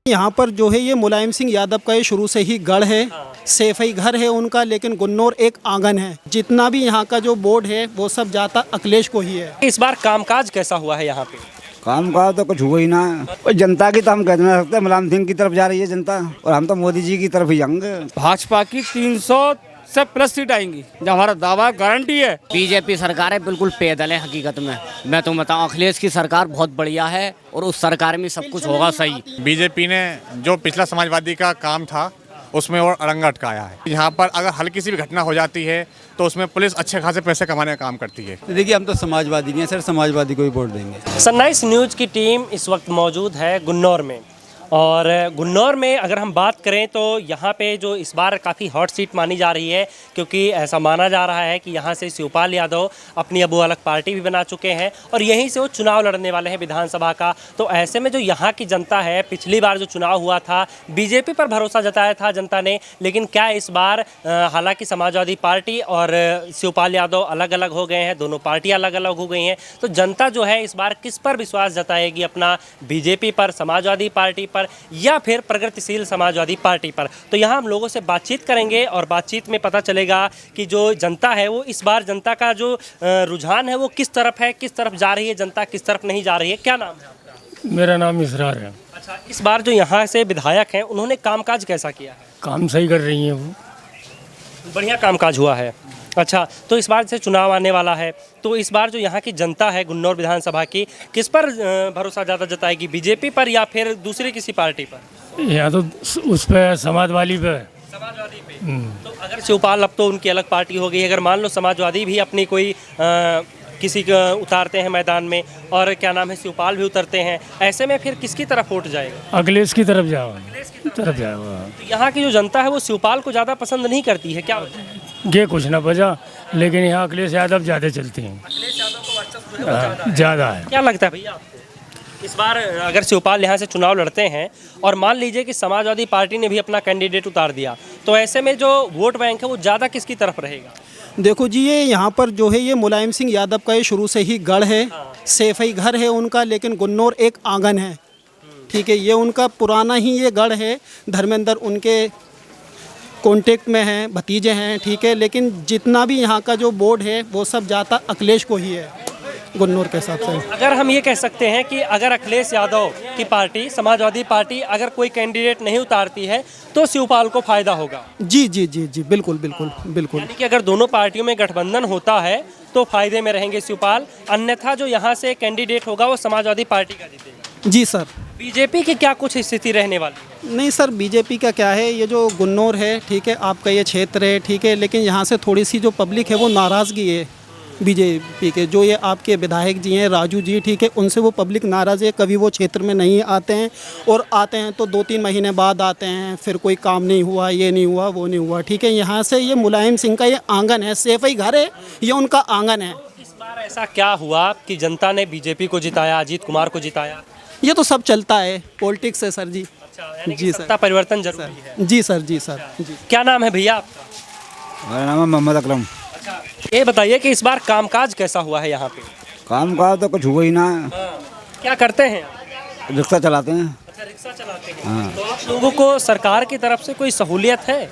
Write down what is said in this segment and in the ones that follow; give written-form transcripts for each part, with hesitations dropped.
यहाँ पर जो है ये मुलायम सिंह यादव का ये शुरू से ही गढ़ है, सेफई घर है उनका, लेकिन गुन्नौर एक आंगन है। जितना भी यहाँ का जो बोर्ड है वो सब जाता अखिलेश को ही है। इस बार कामकाज कैसा हुआ है यहाँ पे? काम का तो कुछ हुआ ही ना। और जनता की तो हम कह नहीं सकते, मुलायम सिंह की तरफ जा रही है जनता, और हम तो मोदी जी की तरफ ही जाएंगे। भाजपा की 300 से प्लस सीट आएंगी, जो हमारा दावा गारंटी है। बीजेपी सरकार है, बिल्कुल पैदल है हकीकत में। मैं तो बताऊं, अखिलेश की सरकार बहुत बढ़िया है और उस सरकार में सब कुछ होगा सही। बीजेपी ने जो पिछला समाजवादी का काम था उसमें और अड़ंगा अटकाया है। यहाँ पर अगर हल्की सी भी घटना हो जाती है तो उसमें पुलिस अच्छे खासे पैसे कमाने का काम करती है। देखिए, हम तो समाजवादी हैं सर, समाजवादी को ही वोट देंगे। सनराइज न्यूज़ की टीम इस वक्त मौजूद है गुन्नौर में, और गुन्नौर में अगर हम बात करें तो यहाँ पे जो इस बार काफ़ी हॉट सीट मानी जा रही है, क्योंकि ऐसा माना जा रहा है कि यहाँ से शिवपाल यादव अपनी अब वो अलग पार्टी भी बना चुके हैं और यहीं से वो चुनाव लड़ने वाले हैं विधानसभा का। तो ऐसे में जो यहाँ की जनता है, पिछली बार जो चुनाव हुआ था बीजेपी पर भरोसा जताया था जनता ने, लेकिन क्या इस बार हालांकि समाजवादी पार्टी और शिवपाल यादव अलग अलग हो गए हैं, दोनों पार्टियाँ अलग अलग हो गई हैं, तो जनता जो है इस बार किस पर विश्वास जताएगी अपना? बीजेपी पर, समाजवादी पार्टी पर, या फिर प्रगतिशील समाजवादी पार्टी पर? तो यहाँ हम लोगों से बातचीत करेंगे और बातचीत में पता चलेगा कि जो जनता है वो इस बार जनता का जो रुझान है वो किस तरफ है, किस तरफ जा रही है जनता, किस तरफ नहीं जा रही है। क्या नाम है आपका? मेरा नाम इसरार है। अच्छा, इस बार जो यहाँ से विधायक हैं उन्होंने कामकाज कैसा किया है? काम सही कर रही हैं वो। बढ़िया कामकाज हुआ है। अच्छा, तो इस बार से चुनाव आने वाला है, तो इस बार जो यहाँ की जनता है गुन्नौर विधानसभा की, किस पर भरोसा ज़्यादा जताएगी, बीजेपी पर या फिर दूसरी किसी पार्टी पर? यहाँ तो उस पर समाजवादी पे। समाजवादी पे। तो अगर शिवपाल, अब तो उनकी अलग पार्टी हो गई, अगर मान लो समाजवादी भी अपनी कोई किसी को उतारते हैं मैदान में और क्या नाम है शिवपाल भी उतरते हैं, ऐसे में फिर किसकी तरफ वोट जाएगा? अखिलेश की तरफ जाओ, तरफ जाओ। तो यहाँ की जो जनता है वो शिवपाल को ज़्यादा पसंद नहीं करती है, क्या वजह है? ये कुछ ना बजा, लेकिन यहाँ अखिलेश यादव ज़्यादा चलते हैं। अखिलेश यादव को वर्चस्व जो है ज़्यादा है। क्या लगता है भैया आपको, इस बार अगर शिवपाल यहाँ से चुनाव लड़ते हैं और मान लीजिए कि समाजवादी पार्टी ने भी अपना कैंडिडेट उतार दिया, तो ऐसे में जो वोट बैंक है वो ज़्यादा किसकी तरफ रहेगा? देखो जी, ये यहाँ पर जो है ये मुलायम सिंह यादव का ये शुरू से ही गढ़ है, सेफई घर है उनका, लेकिन गुन्नौर एक आंगन है। ठीक है, ये उनका पुराना ही ये गढ़ है। धर्मेंद्र उनके कांटेक्ट में हैं, भतीजे हैं, ठीक है, लेकिन जितना भी यहाँ का जो बोर्ड है वो सब जाता अखिलेश को ही है गुन्नौर के हिसाब से। अगर हम ये कह सकते हैं कि अगर अखिलेश यादव की पार्टी, समाजवादी पार्टी, अगर कोई कैंडिडेट नहीं उतारती है तो शिवपाल को फायदा होगा? जी जी जी जी, बिल्कुल बिल्कुल बिल्कुल। यानी कि अगर दोनों पार्टियों में गठबंधन होता है तो फायदे में रहेंगे शिवपाल, अन्यथा जो यहाँ से कैंडिडेट होगा वो समाजवादी पार्टी का जीतेगा। जी सर। बीजेपी की क्या कुछ स्थिति रहने वाली? नहीं सर, बीजेपी का क्या है, ये जो गुन्नौर है, ठीक है, आपका ये क्षेत्र है, ठीक है, लेकिन यहाँ से थोड़ी सी जो पब्लिक है वो नाराज़गी है बीजेपी के। जो ये आपके विधायक जी हैं राजू जी, ठीक है, उनसे वो पब्लिक नाराज़ है। कभी वो क्षेत्र में नहीं आते हैं, और आते हैं तो 2-3 महीने बाद आते हैं, फिर कोई काम नहीं हुआ, ये नहीं हुआ, वो नहीं हुआ, ठीक है। यहाँ से ये मुलायम सिंह का ये आंगन है, सेफई घर है, ये उनका आंगन है। इस बार ऐसा क्या हुआ कि जनता ने बीजेपी को जिताया, अजीत कुमार को जिताया? ये तो सब चलता है, पॉलिटिक्स है सर जी। अच्छा, यानी जी कि सर। सत्ता परिवर्तन जरूरी है। जी सर, जी सर जी। क्या नाम है भैया आपका? मेरा नाम है मोहम्मद अकरम। अच्छा, ये बताइए कि इस बार कामकाज कैसा हुआ है यहाँ पे? काम का तो कुछ हुआ ही ना। क्या करते हैं आप? रिक्शा चलाते हैं। अच्छा, रिक्शा चलाते हैं। तो आप लोगों को सरकार की तरफ से कोई सहूलियत है?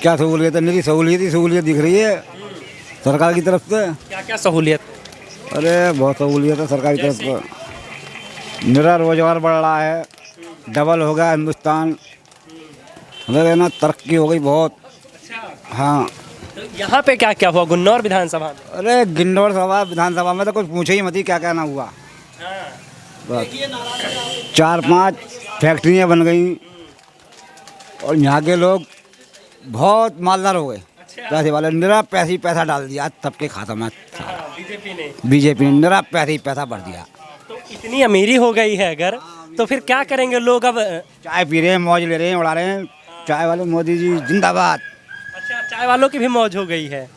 क्या सहूलियत है? मेरी सहूलियत दिख रही है सरकार की तरफ से। क्या क्या सहूलियत? अरे बहुत सहूलियत है सरकार की तरफ से। मेरा रोजगार बढ़ रहा है, डबल हो गया हिंदुस्तान, हमें ना तरक्की हो गई बहुत। हाँ। तो यहाँ पे क्या क्या हुआ गुन्नौर विधानसभा में? अरे गुन्नौर विधानसभा में तो कुछ पूछे ही मत ही क्या क्या ना हुआ। बस 4-5 फैक्ट्रियाँ बन गई और यहाँ के लोग बहुत मालदार हो गए। पैसे वाले निरा पैसा डाल दिया सबके खाता में। बीजेपी ने निरा पैसा भर दिया। तो इतनी अमीरी हो गई है अगर, तो फिर क्या करेंगे लोग अब? चाय पी रहे हैं, मौज ले रहे हैं, उड़ा रहे हैं। चाय वाले मोदी जी जिंदाबाद। अच्छा, चाय वालों की भी मौज हो गई है।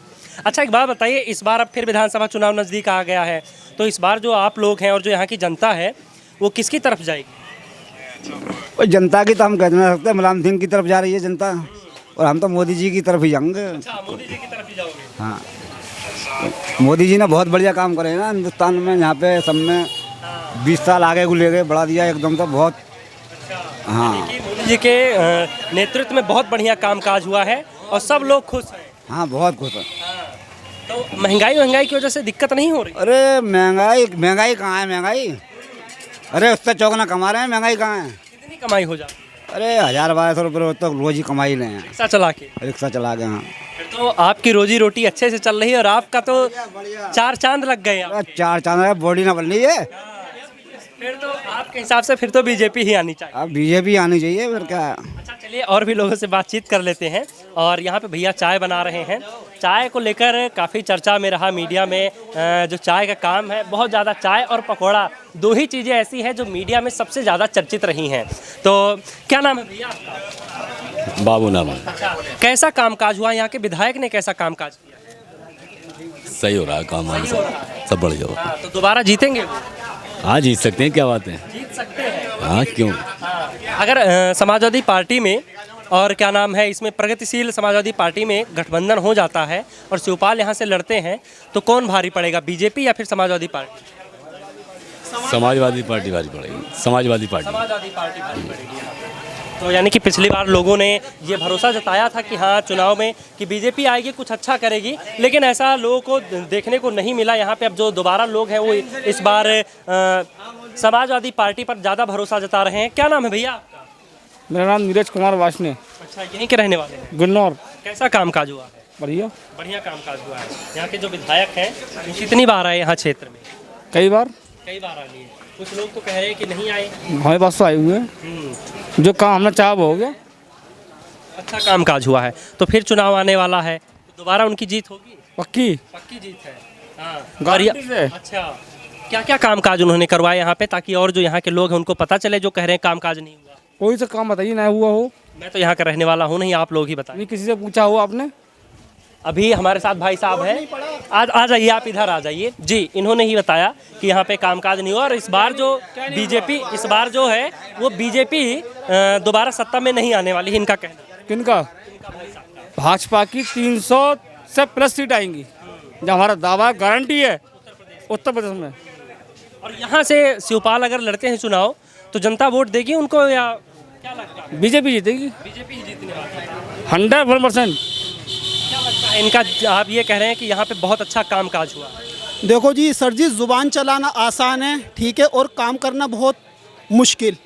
अच्छा, एक बात बताइए, इस बार अब फिर विधानसभा चुनाव नज़दीक आ गया है, तो इस बार जो आप लोग हैं और जो यहाँ की जनता है वो किसकी तरफ जाएगी? और जनता की तो हम कह नहीं सकते, मुलायम सिंह की तरफ जा रही है जनता, और हम तो मोदी जी की तरफ ही जाएंगे। अच्छा, मोदी जी की तरफ ही जाओगे? हाँ, मोदी जी ने बहुत बढ़िया काम करे हैं ना हिंदुस्तान में, यहाँ पे सब में 20 साल आगे को ले गए, बढ़ा दिया एकदम। तो बहुत हाँ कि मोदी जी के नेतृत्व में बहुत बढ़िया कामकाज हुआ है और सब लोग खुश हैं। हाँ बहुत खुश है। तो महंगाई की वजह से दिक्कत नहीं हो रही? अरे महंगाई कहाँ है महंगाई? अरे उससे चौगना कमा रहे हैं, महंगाई कहाँ है? कितनी कमाई हो जाती अरे 1000-1200 रुपये तो रोज ही कमाई ले हैं, है रिक्शा चला के? रिक्शा चला के। हाँ फिर तो आपकी रोजी रोटी अच्छे से चल रही है और आपका तो 4 चांद लग गए। अरे 4 चांद बॉडी ना बन रही है। फिर तो आपके हिसाब से फिर तो बीजेपी ही आनी चाहिए। अब बीजेपी आनी चाहिए, फिर क्या। अच्छा चलिए और भी लोगों से बातचीत कर लेते हैं। और यहाँ पे भैया चाय बना रहे हैं। चाय को लेकर काफ़ी चर्चा में रहा मीडिया में। जो चाय का काम है, बहुत ज़्यादा चाय और पकौड़ा 2 ही चीज़ें ऐसी हैं जो मीडिया में सबसे ज़्यादा चर्चित रही हैं। तो क्या नाम है भैया आपका? बाबू नाम है। अच्छा, कैसा कामकाज हुआ? यहाँ के विधायक ने कैसा कामकाज किया? सही हो रहा है काम वाम सब बढ़िया हो। हाँ, तो दोबारा जीतेंगे वो? हाँ जीत सकते हैं, क्या बात है। जीत सकते हैं। हाँ क्यों। अगर समाजवादी पार्टी में और क्या नाम है इसमें प्रगतिशील समाजवादी पार्टी में गठबंधन हो जाता है और शिवपाल यहाँ से लड़ते हैं तो कौन भारी पड़ेगा, बीजेपी या फिर समाजवादी पार्टी? समाजवादी पार्टी भारी पड़ेगी। समाजवादी पार्टी भारी पड़ेगी। तो यानी कि पिछली बार लोगों ने ये भरोसा जताया था कि हाँ चुनाव में कि बीजेपी आएगी कुछ अच्छा करेगी, लेकिन ऐसा लोगों को देखने को नहीं मिला। यहाँ पे अब जो दोबारा लोग हैं वो इस बार समाजवादी पार्टी पर ज़्यादा भरोसा जता रहे हैं। क्या नाम है भैया आपका? मेरा नाम नीरज कुमार वाशने। अच्छा, यहीं के रहने वाले हैं? गुन्नौर। कैसा कामकाज हुआ है? बढ़िया कामकाज हुआ है। यहाँ के जो विधायक हैं वो कितनी बार आए यहाँ क्षेत्र में? कई बार आ लिए। कुछ लोग तो कह रहे हैं कि नहीं आए। हमारे पास तो आए हुए हैं, जो काम हमने चाहा वो हो गया। अच्छा कामकाज हुआ है तो फिर चुनाव आने वाला है तो दोबारा उनकी जीत होगी? पक्की जीत है। हाँ गारंटी से। अच्छा, क्या क्या कामकाज उन्होंने करवाए यहाँ पे ताकि और जो यहाँ के लोग हैं उनको पता चले जो कह रहे हैं कामकाज नहीं हुआ? कोई सा काम बताइए ना हुआ हो। मैं तो यहाँ का रहने वाला हूँ, नहीं आप लोग ही बताइए। नहीं किसी से पूछा हो आपने? अभी हमारे साथ भाई साहब हैं, आज आ जाइए, आप इधर आ जाइए जी। इन्होंने ही बताया कि यहाँ पे कामकाज नहीं हुआ और इस बार जो बीजेपी इस बार जो है वो बीजेपी दोबारा सत्ता में नहीं आने वाली है, इनका कहना। किनका? भाजपा की 300 से प्लस सीट आएंगी, जो हमारा दावा गारंटी है उत्तर प्रदेश में। और यहाँ से शिवपाल अगर लड़ते हैं चुनाव तो जनता वोट देगी उनको या क्या लगता है? बीजेपी जीतेगी। बीजेपी ही जीतने वाली है 100%। क्या लगता है इनका? आप ये कह रहे हैं कि यहाँ पे बहुत अच्छा कामकाज हुआ। देखो जी सर जी, ज़ुबान चलाना आसान है, ठीक है, और काम करना बहुत मुश्किल।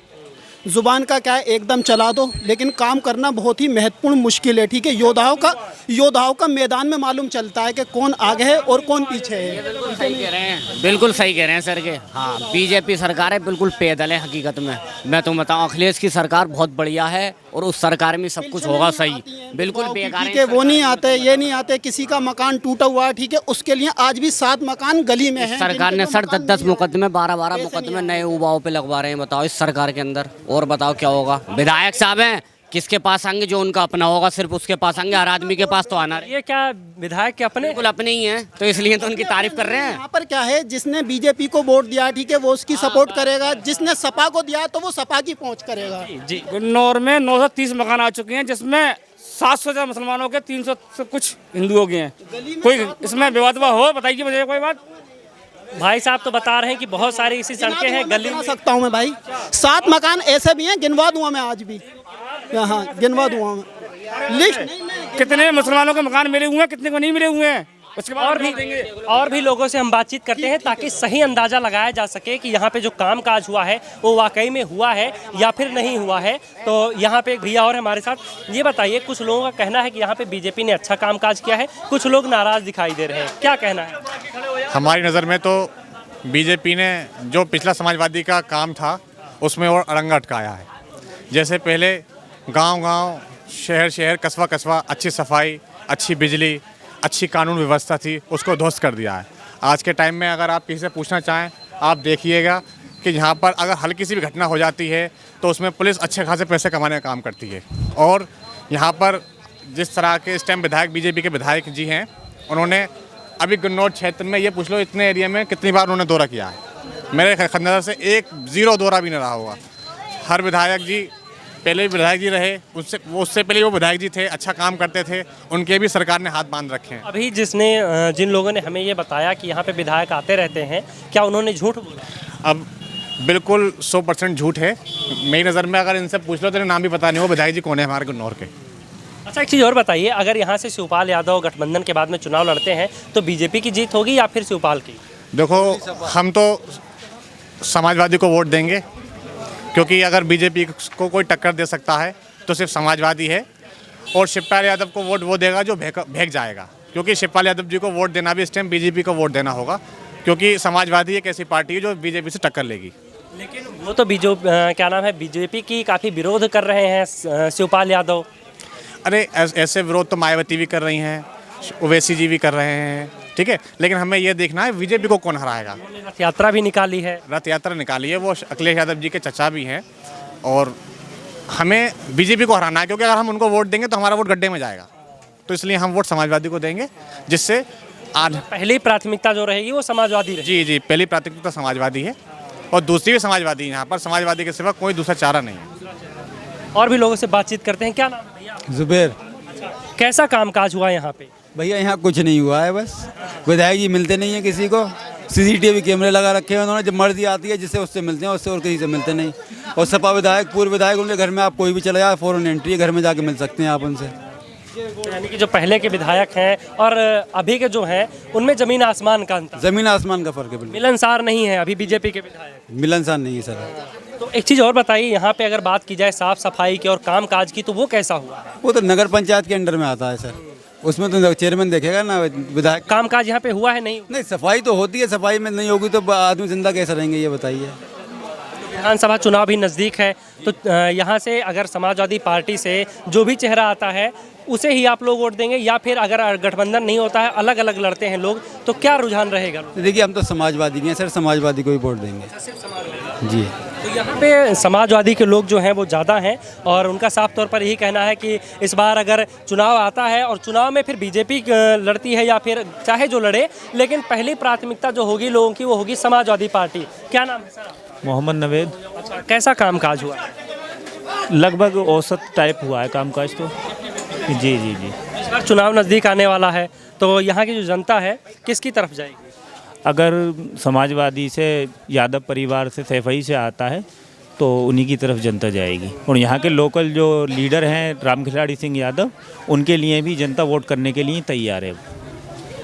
ज़ुबान का क्या है, एकदम चला दो, लेकिन काम करना बहुत ही महत्वपूर्ण मुश्किल है, ठीक है। योद्धाओं का मैदान में मालूम चलता है कि कौन आगे है और कौन पीछे है। बिल्कुल सही कह रहे हैं, बिल्कुल सही कह रहे हैं सर के। हाँ बीजेपी सरकार है, बिल्कुल पैदल है हकीकत में। मैं तो बताऊँ अखिलेश की सरकार बहुत बढ़िया है और उस सरकार में सब कुछ होगा सही। बिल्कुल बेकार ठीक है, वो नहीं आते, ये नहीं आते। किसी का मकान टूटा हुआ है, ठीक है, उसके लिए आज भी 7 मकान गली में है। सरकार ने सर 10-10 मुकदमे 12-12 मुकदमे नए युवाओं पे लगवा रहे हैं। बताओ इस सरकार के अंदर और बताओ क्या होगा। विधायक साहब हैं, किसके पास आएंगे? जो उनका अपना होगा सिर्फ उसके पास आएंगे, हर आदमी के पास तो आना। ये क्या विधायक के अपने? बिल्कुल अपने ही हैं, तो इसलिए तो उनकी तारीफ कर रहे हैं। यहाँ पर क्या है, जिसने बीजेपी को वोट दिया, ठीक है, वो उसकी सपोर्ट करेगा। जिसने सपा को दिया तो वो सपा की पहुँच करेगा। जी गुन्नौर में 930 मकान आ चुके हैं, जिसमें 700 से मुसलमानों के 300 से कुछ हिंदुओं के हैं। कोई इसमें विवाद हो बताइए मुझे कोई बात। भाई साहब तो बता रहे हैं कि बहुत सारी ऐसी सड़कें हैं गली गिनवा सकता हूँ मैं भाई, 7 मकान ऐसे भी हैं, गिनवा दूंगा मैं आज भी, यहाँ गिनवा दूंगा मैं लिस्ट। कितने मुसलमानों के मकान मिले हुए हैं, कितने को नहीं मिले हुए हैं, उसके बाद और भी लोगों से हम बातचीत करते हैं ताकि सही अंदाजा लगाया जा सके कि यहाँ पे जो कामकाज हुआ है वो वाकई में हुआ है या फिर नहीं हुआ है। तो यहाँ पे एक भैया और हमारे साथ, ये बताइए, कुछ लोगों का कहना है कि यहाँ पे बीजेपी ने अच्छा कामकाज किया है, कुछ लोग नाराज दिखाई दे रहे हैं, क्या कहना है? हमारी नज़र में तो बीजेपी ने जो पिछला समाजवादी का काम था उसमें और अड़ंगा अटकाया है। जैसे पहले गांव-गांव, शहर-शहर, कस्बा-कस्बा अच्छी सफाई, अच्छी बिजली, अच्छी कानून व्यवस्था थी, उसको ध्वस्त कर दिया है। आज के टाइम में अगर आप किसी से पूछना चाहें, आप देखिएगा कि यहाँ पर अगर हल्की सी भी घटना हो जाती है तो उसमें पुलिस अच्छे खासे पैसे कमाने का काम करती है। और यहाँ पर जिस तरह के इस टाइम विधायक, बीजेपी के विधायक जी हैं, उन्होंने अभी गुन्नौर क्षेत्र में ये पूछ लो इतने एरिया में कितनी बार उन्होंने दौरा किया है। मेरे नज़र से 1-0 दौरा भी नहीं रहा होगा। हर विधायक जी, पहले भी विधायक जी रहे, उससे पहले वो विधायक जी थे, अच्छा काम करते थे, उनके भी सरकार ने हाथ बांध रखे हैं। अभी जिन लोगों ने हमें ये बताया कि यहाँ पे विधायक आते रहते हैं, क्या उन्होंने झूठ बोला? अब बिल्कुल 100% झूठ है। मेरी नज़र में अगर इनसे पूछ लो तो इन्हें नाम भी पता नहीं हो विधायक जी कौन है हमारे गुन्नौर के। अच्छा, एक चीज़ और बताइए, अगर यहाँ से शिवपाल यादव गठबंधन के बाद में चुनाव लड़ते हैं तो बीजेपी की जीत होगी या फिर शिवपाल की? देखो, हम तो समाजवादी को वोट देंगे, क्योंकि अगर बीजेपी को कोई टक्कर दे सकता है तो सिर्फ समाजवादी है। और शिवपाल यादव को वोट वो देगा जो भेग जाएगा, क्योंकि शिवपाल यादव जी को वोट देना भी इस टाइम बीजेपी को वोट देना होगा, क्योंकि समाजवादी एक ऐसी पार्टी है जो बीजेपी से टक्कर लेगी। लेकिन वो तो क्या नाम है, बीजेपी की काफ़ी विरोध कर रहे हैं शिवपाल यादव। अरे ऐसे विरोध तो मायावती भी कर रही हैं, ओवैसी जी भी कर रहे हैं, ठीक है, लेकिन हमें ये देखना है बीजेपी को कौन हराएगा। रथ यात्रा भी निकाली है। रथ यात्रा निकाली है, वो अखिलेश यादव जी के चचा भी हैं, और हमें बीजेपी को हराना है, क्योंकि अगर हम उनको वोट देंगे तो हमारा वोट गड्ढे में जाएगा। तो इसलिए हम वोट समाजवादी को देंगे, जिससे आज पहली प्राथमिकता जो रहेगी वो समाजवादी रहेगी। जी, पहली प्राथमिकता समाजवादी है और दूसरी भी समाजवादी है। यहाँ पर समाजवादी के सिवा कोई दूसरा चारा नहीं है। और भी लोगों से बातचीत करते हैं। क्या नाम है भैया? जुबेर। कैसा कामकाज हुआ यहाँ पे? भैया यहाँ कुछ नहीं हुआ है, बस विधायक जी मिलते नहीं हैं किसी को। CCTV कैमरे लगा रखे हैं उन्होंने, जब मर्जी आती है जिससे उससे मिलते हैं, उससे और किसी से मिलते नहीं। और सपा विधायक, पूर्व विधायक, उनके घर में आप कोई भी चले जाए, फौरन एंट्री है, घर में जाके मिल सकते हैं आप उनसे। यानी कि जो पहले के विधायक हैं और अभी के जो हैं उनमें जमीन आसमान का अंतर, जमीन आसमान का फर्क है, बिल्कुल मिलनसार नहीं है अभी बीजेपी के विधायक। मिलनसार नहीं है सर। तो एक चीज़ और बताइए, यहाँ पे अगर बात की जाए साफ सफाई की और कामकाज की, तो वो कैसा हुआ? वो तो नगर पंचायत के अंडर में आता है सर, उसमें तो चेयरमैन देखेगा ना विधायक। कामकाज यहाँ पे हुआ है नहीं? नहीं, सफाई तो होती है, सफाई में नहीं होगी तो आदमी जिंदा कैसे रहेंगे, ये बताइए। विधानसभा चुनाव भी नज़दीक है, तो यहाँ से अगर समाजवादी पार्टी से जो भी चेहरा आता है उसे ही आप लोग वोट देंगे, या फिर अगर गठबंधन नहीं होता है, अलग अलग लड़ते हैं लोग, तो क्या रुझान रहेगा? देखिए, हम तो समाजवादी हैं सर, समाजवादी को ही वोट देंगे जी। तो यहाँ पे समाजवादी के लोग जो हैं वो ज़्यादा हैं, और उनका साफ तौर पर यही कहना है कि इस बार अगर चुनाव आता है और चुनाव में फिर बीजेपी लड़ती है या फिर चाहे जो लड़े, लेकिन पहली प्राथमिकता जो होगी लोगों की वो होगी समाजवादी पार्टी। क्या नाम है सर? मोहम्मद नवेद। अच्छा, कैसा कामकाज हुआ? लगभग औसत टाइप हुआ है कामकाज तो। जी। इस बार चुनाव नज़दीक आने वाला है, तो यहाँ की जो जनता है किसकी तरफ जाएगी? अगर समाजवादी से, यादव परिवार से, सैफई से आता है तो उन्हीं की तरफ जनता जाएगी। और यहाँ के लोकल जो लीडर हैं राम खिलाड़ी सिंह यादव, उनके लिए भी जनता वोट करने के लिए तैयार है।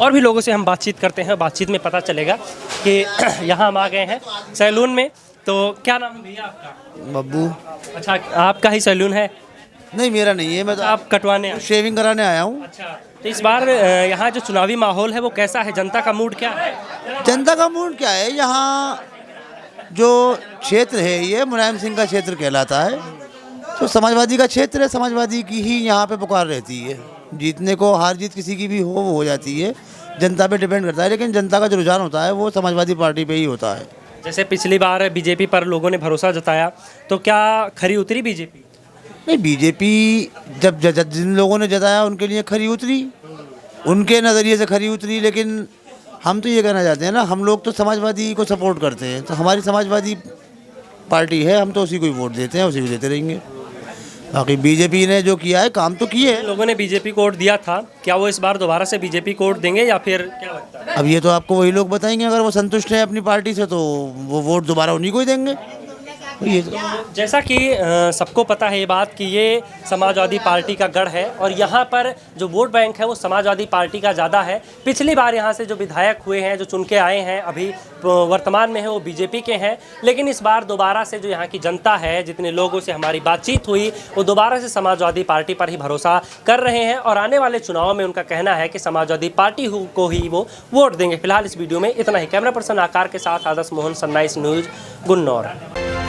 और भी लोगों से हम बातचीत करते हैं, बातचीत में पता चलेगा कि यहाँ हम आ गए हैं सैलून में। तो क्या नाम है भैया आपका? बब्बू। अच्छा, आपका ही सैलून है? नहीं, मेरा नहीं है, मैं तो आप कटवाने शेविंग कराने आया हूँ। अच्छा, तो इस बार यहाँ जो चुनावी माहौल है वो कैसा है? जनता का मूड क्या है? जनता का मूड क्या है, यहाँ जो क्षेत्र है ये मुलायम सिंह का क्षेत्र कहलाता है, तो समाजवादी का क्षेत्र है। समाजवादी की ही यहाँ पे पुकार रहती है, जीतने को हार जीत किसी की भी वो हो जाती है, जनता पे डिपेंड करता है, लेकिन जनता का जो रुझान होता है वो समाजवादी पार्टी पे ही होता है। जैसे पिछली बार बीजेपी पर लोगों ने भरोसा जताया, तो क्या खरी उतरी बीजेपी? नहीं, बीजेपी जब जिन लोगों ने जताया उनके लिए खरी उतरी, उनके नज़रिए से खरी उतरी, लेकिन हम तो ये कहना चाहते हैं ना, हम लोग तो समाजवादी को सपोर्ट करते हैं, तो हमारी समाजवादी पार्टी है, हम तो उसी को ही वोट देते हैं, उसी को देते रहेंगे। बाकी बीजेपी ने जो किया है काम तो किए हैं। लोगों ने बीजेपी को वोट दिया था, क्या वो इस बार दोबारा से बीजेपी को वोट देंगे या फिर क्या लगता है? अब ये तो आपको वही लोग बताएंगे, अगर वो संतुष्ट हैं अपनी पार्टी से तो वो वोट दोबारा उन्हीं को ही देंगे। ये जैसा कि सबको पता है ये बात कि ये समाजवादी पार्टी का गढ़ है, और यहाँ पर जो वोट बैंक है वो समाजवादी पार्टी का ज़्यादा है। पिछली बार यहाँ से जो विधायक हुए हैं, जो चुन के आए हैं, अभी वर्तमान में है वो बीजेपी के हैं, लेकिन इस बार दोबारा से जो यहाँ की जनता है, जितने लोगों से हमारी बातचीत हुई, वो दोबारा से समाजवादी पार्टी पर ही भरोसा कर रहे हैं, और आने वाले चुनाव में उनका कहना है कि समाजवादी पार्टी को ही वो वोट देंगे। फिलहाल इस वीडियो में इतना ही। कैमरा पर्सन आकार के साथ आदर्श मोहन, सनराइज न्यूज़, गुन्नौर।